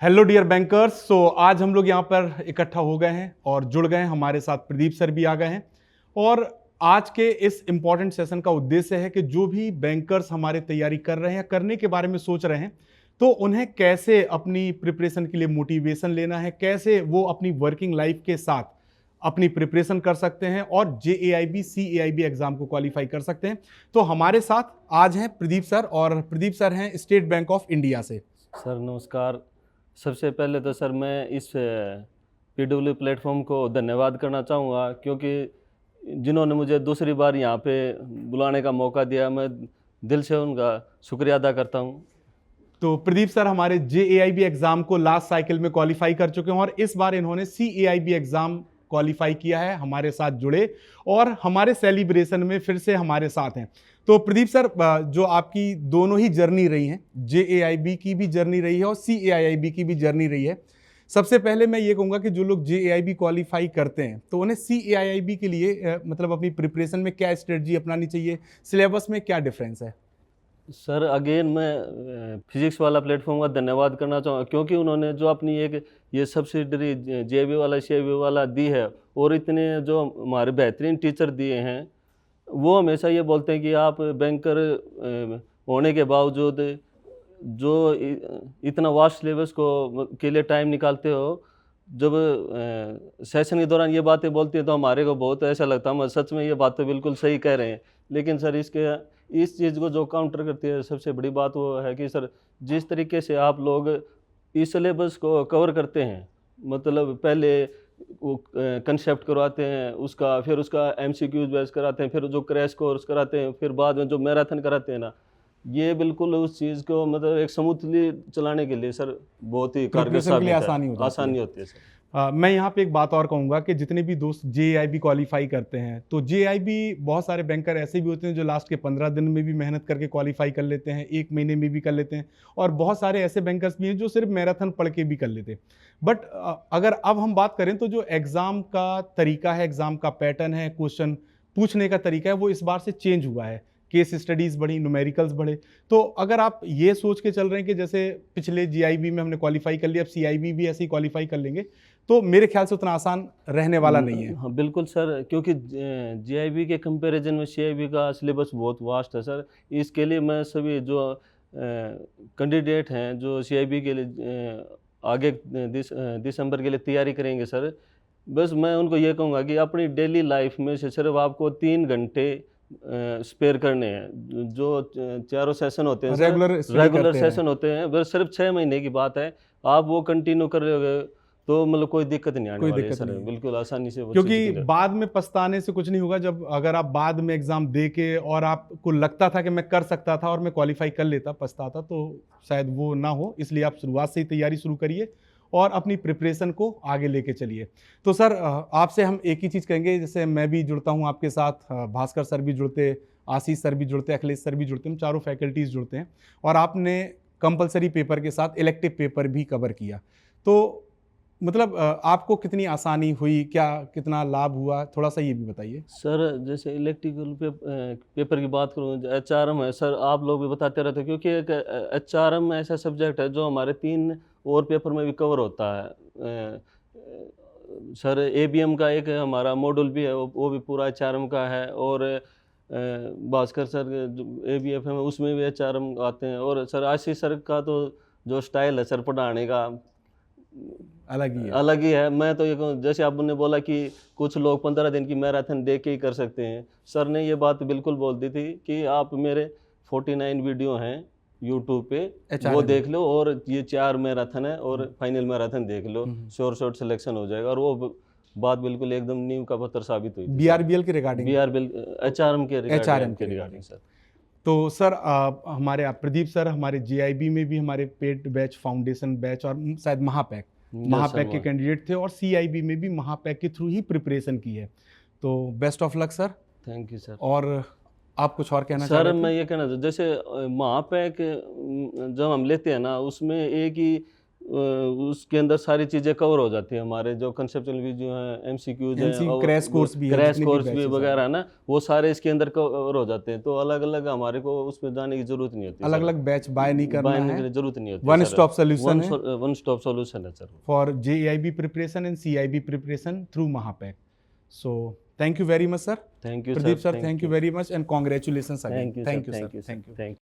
Hello dear bankers. आज हम लोग यहाँ पर इकट्ठा हो गए हैं और जुड़ गए हैं। हमारे साथ प्रदीप सर भी आ गए हैं और आज के इस इम्पॉर्टेंट सेशन का उद्देश्य है कि जो भी बैंकर्स हमारे तैयारी कर रहे हैं, करने के बारे में सोच रहे हैं, तो उन्हें कैसे अपनी प्रिपरेशन के लिए मोटिवेशन लेना है, कैसे वो अपनी वर्किंग लाइफ के साथ अपनी प्रिपरेशन कर सकते हैं और JAIB CAIB एग्जाम को क्वालिफाई कर सकते हैं। तो हमारे साथ आज हैं प्रदीप सर, और प्रदीप सर हैं स्टेट बैंक ऑफ इंडिया से। सर नमस्कार। सबसे पहले तो सर मैं इस PW प्लेटफॉर्म को धन्यवाद करना चाहूँगा, क्योंकि जिन्होंने मुझे दूसरी बार यहाँ पे बुलाने का मौका दिया, मैं दिल से उनका शुक्रिया अदा करता हूँ। तो प्रदीप सर हमारे JAIB एग्जाम को लास्ट साइकिल में क्वालिफाई कर चुके हैं और इस बार इन्होंने CAIB एग्जाम क्वालिफाई किया है, हमारे साथ जुड़े और हमारे सेलिब्रेशन में फिर से हमारे साथ हैं। तो प्रदीप सर, जो आपकी दोनों ही जर्नी रही हैं, JAIB की भी जर्नी रही है और CAIB की भी जर्नी रही है, सबसे पहले मैं ये कहूँगा कि जो लोग JAIB क्वालिफाई करते हैं तो उन्हें CAIB के लिए मतलब अपनी प्रिपरेशन में क्या स्ट्रेटजी अपनानी चाहिए, सिलेबस में क्या डिफरेंस है? सर अगेन मैं फिजिक्स वाला प्लेटफॉर्म का धन्यवाद करना चाहूँगा, क्योंकि उन्होंने जो अपनी एक ये सब्सिडरी JAIB वाला CAIB वाला दी है और इतने जो हमारे बेहतरीन टीचर दिए हैं, वो हमेशा ये बोलते हैं कि आप बैंकर होने के बावजूद जो इतना वास्ट सिलेबस को के लिए टाइम निकालते हो, जब सेशन के दौरान ये बातें बोलती हैं तो हमारे को बहुत ऐसा लगता है हम सच में ये बातें बिल्कुल सही कह रहे हैं। लेकिन सर इस चीज़ को जो काउंटर करती है सबसे बड़ी बात वो है कि सर जिस तरीके से आप लोग इस सिलेबस को कवर करते हैं, मतलब पहले वो कंसेप्ट करवाते हैं, फिर उसका MCQs बेस कराते हैं, फिर जो क्रैश कोर्स कराते हैं, फिर बाद में जो मैराथन कराते हैं ना, ये बिल्कुल उस चीज़ को मतलब एक स्मूथली चलाने के लिए सर बहुत ही कारगर साबित है, आसानी होती है सर। मैं यहाँ पे एक बात और कहूँगा कि जितने भी दोस्त JAIB क्वालिफाई करते हैं, तो JAIB बहुत सारे बैंकर ऐसे भी होते हैं जो लास्ट के 15 दिन में भी मेहनत करके क्वालिफाई कर लेते हैं, 1 महीने में भी कर लेते हैं, और बहुत सारे ऐसे बैंकर्स भी हैं जो सिर्फ मैराथन पढ़ के भी कर लेते हैं। बट अगर अब हम बात करें तो जो एग्ज़ाम का तरीका है, एग्ज़ाम का पैटर्न है, क्वेश्चन पूछने का तरीका है, वो इस बार से चेंज हुआ है। केस स्टडीज़ बढ़ी, न्यूमेरिकल्स बढ़े। तो अगर आप ये सोच के चल रहे हैं कि जैसे पिछले JIB में हमने क्वालिफाई कर लिया, अब CIB भी ऐसे ही क्वालिफाई कर लेंगे, तो मेरे ख्याल से उतना आसान रहने वाला नहीं है। हाँ बिल्कुल सर, क्योंकि JIB के कंपैरिजन में CIB का सिलेबस बहुत वास्ट है सर। इसके लिए मैं सभी जो कैंडिडेट हैं जो CIB के लिए आगे दिसंबर के लिए तैयारी करेंगे सर, बस मैं उनको ये कहूँगा कि अपनी डेली लाइफ में से सिर्फ आपको 3 घंटे स्पेयर करने हैं। जो चारों सेशन होते हैं रेगुलर सेशन होते हैं, बस सिर्फ 6 महीने की बात है, आप वो कंटिन्यू कर रहे हो तो मतलब कोई दिक्कत नहीं आने वाली है सर, बिल्कुल आसानी से। क्योंकि बाद में पछताने से कुछ नहीं होगा। जब अगर आप बाद में एग्जाम दे के और आपको लगता था कि मैं कर सकता था और मैं क्वालिफाई कर लेता, पछताता, तो शायद वो ना हो। इसलिए आप शुरुआत से ही तैयारी शुरू करिए और अपनी प्रिपरेशन को आगे लेके चलिए। तो सर आपसे हम एक ही चीज़ कहेंगे, जैसे मैं भी जुड़ता हूँ आपके साथ, भास्कर सर भी जुड़ते, आशीष सर भी जुड़ते, अखिलेश सर भी जुड़ते, हम चारों फैकल्टीज़ जुड़ते हैं, और आपने कंपलसरी पेपर के साथ इलेक्टिव पेपर भी कवर किया। तो मतलब आपको कितनी आसानी हुई, क्या कितना लाभ हुआ, थोड़ा सा ये भी बताइए। सर जैसे इलेक्ट्रिकल पेपर की बात करूँ, HRM है सर, आप लोग भी बताते रहते हैं, क्योंकि एक HRM ऐसा सब्जेक्ट है जो हमारे 3 और पेपर में भी कवर होता है। सर ABM का एक हमारा मॉड्यूल भी है, वो भी पूरा HRM का है, और भास्कर सर जो ABFM है उसमें भी HRM आते हैं, और सर आशीष सर का तो जो स्टाइल है सर पढ़ाने का अलग ही है। मैं तो ये कहूँ, जैसे आपने बोला कि कुछ लोग 15 दिन की मैराथन देख के ही कर सकते हैं, सर ने ये बात बिल्कुल बोल दी थी कि आप मेरे 49 वीडियो हैं YouTube पे, वो देख लो, और ये 4 मैराथन है और फाइनल मैराथन देख लो, शॉर्ट सिलेक्शन हो जाएगा। और वो बात बिल्कुल एकदम नींव का पत्थर साबित हुई। BRBL के रिगार्डिंग, HRM के रिगार्डिंग सर। तो सर हमारे प्रदीप सर हमारे JIB में भी हमारे पेड बैच, फाउंडेशन बैच और शायद महापैक के कैंडिडेट थे, और CIB में भी महापैक के थ्रू ही प्रिपरेशन की है। तो best of luck sir. Thank you sir. और आप कुछ और कहना सर? मैं ये कहना चाहता, जैसे महापैक जब हम लेते हैं ना, उसमें एक ही उसके अंदर सारी चीज़ें कवर हो जाती है। हमारे जो कंसेप्चुअल वीडियो हैं, एमसीक्यूज हैं, और क्रैश कोर्स भी है, क्रैश जितने भी कोर्स भी बैचेस वगैरह ना, वो सारे इसके अंदर कवर हो जाते हैं। तो अलग अलग हमारे को उसमें जाने की जरूरत नहीं होती, अलग अलग बैच बाय नहीं करना बायने है, की जरूरत नहीं होती। वन स्टॉप सोल्यूशन है वन स्टॉप सॉल्यूशन है sir. For JEIB preparation and CIB preparation through Mahapack. So thank you very much sir. Thank you Pradeep sir, sir, thank you very much and congratulation again. Thank you thank sir, you thank sir, you thank you. Thank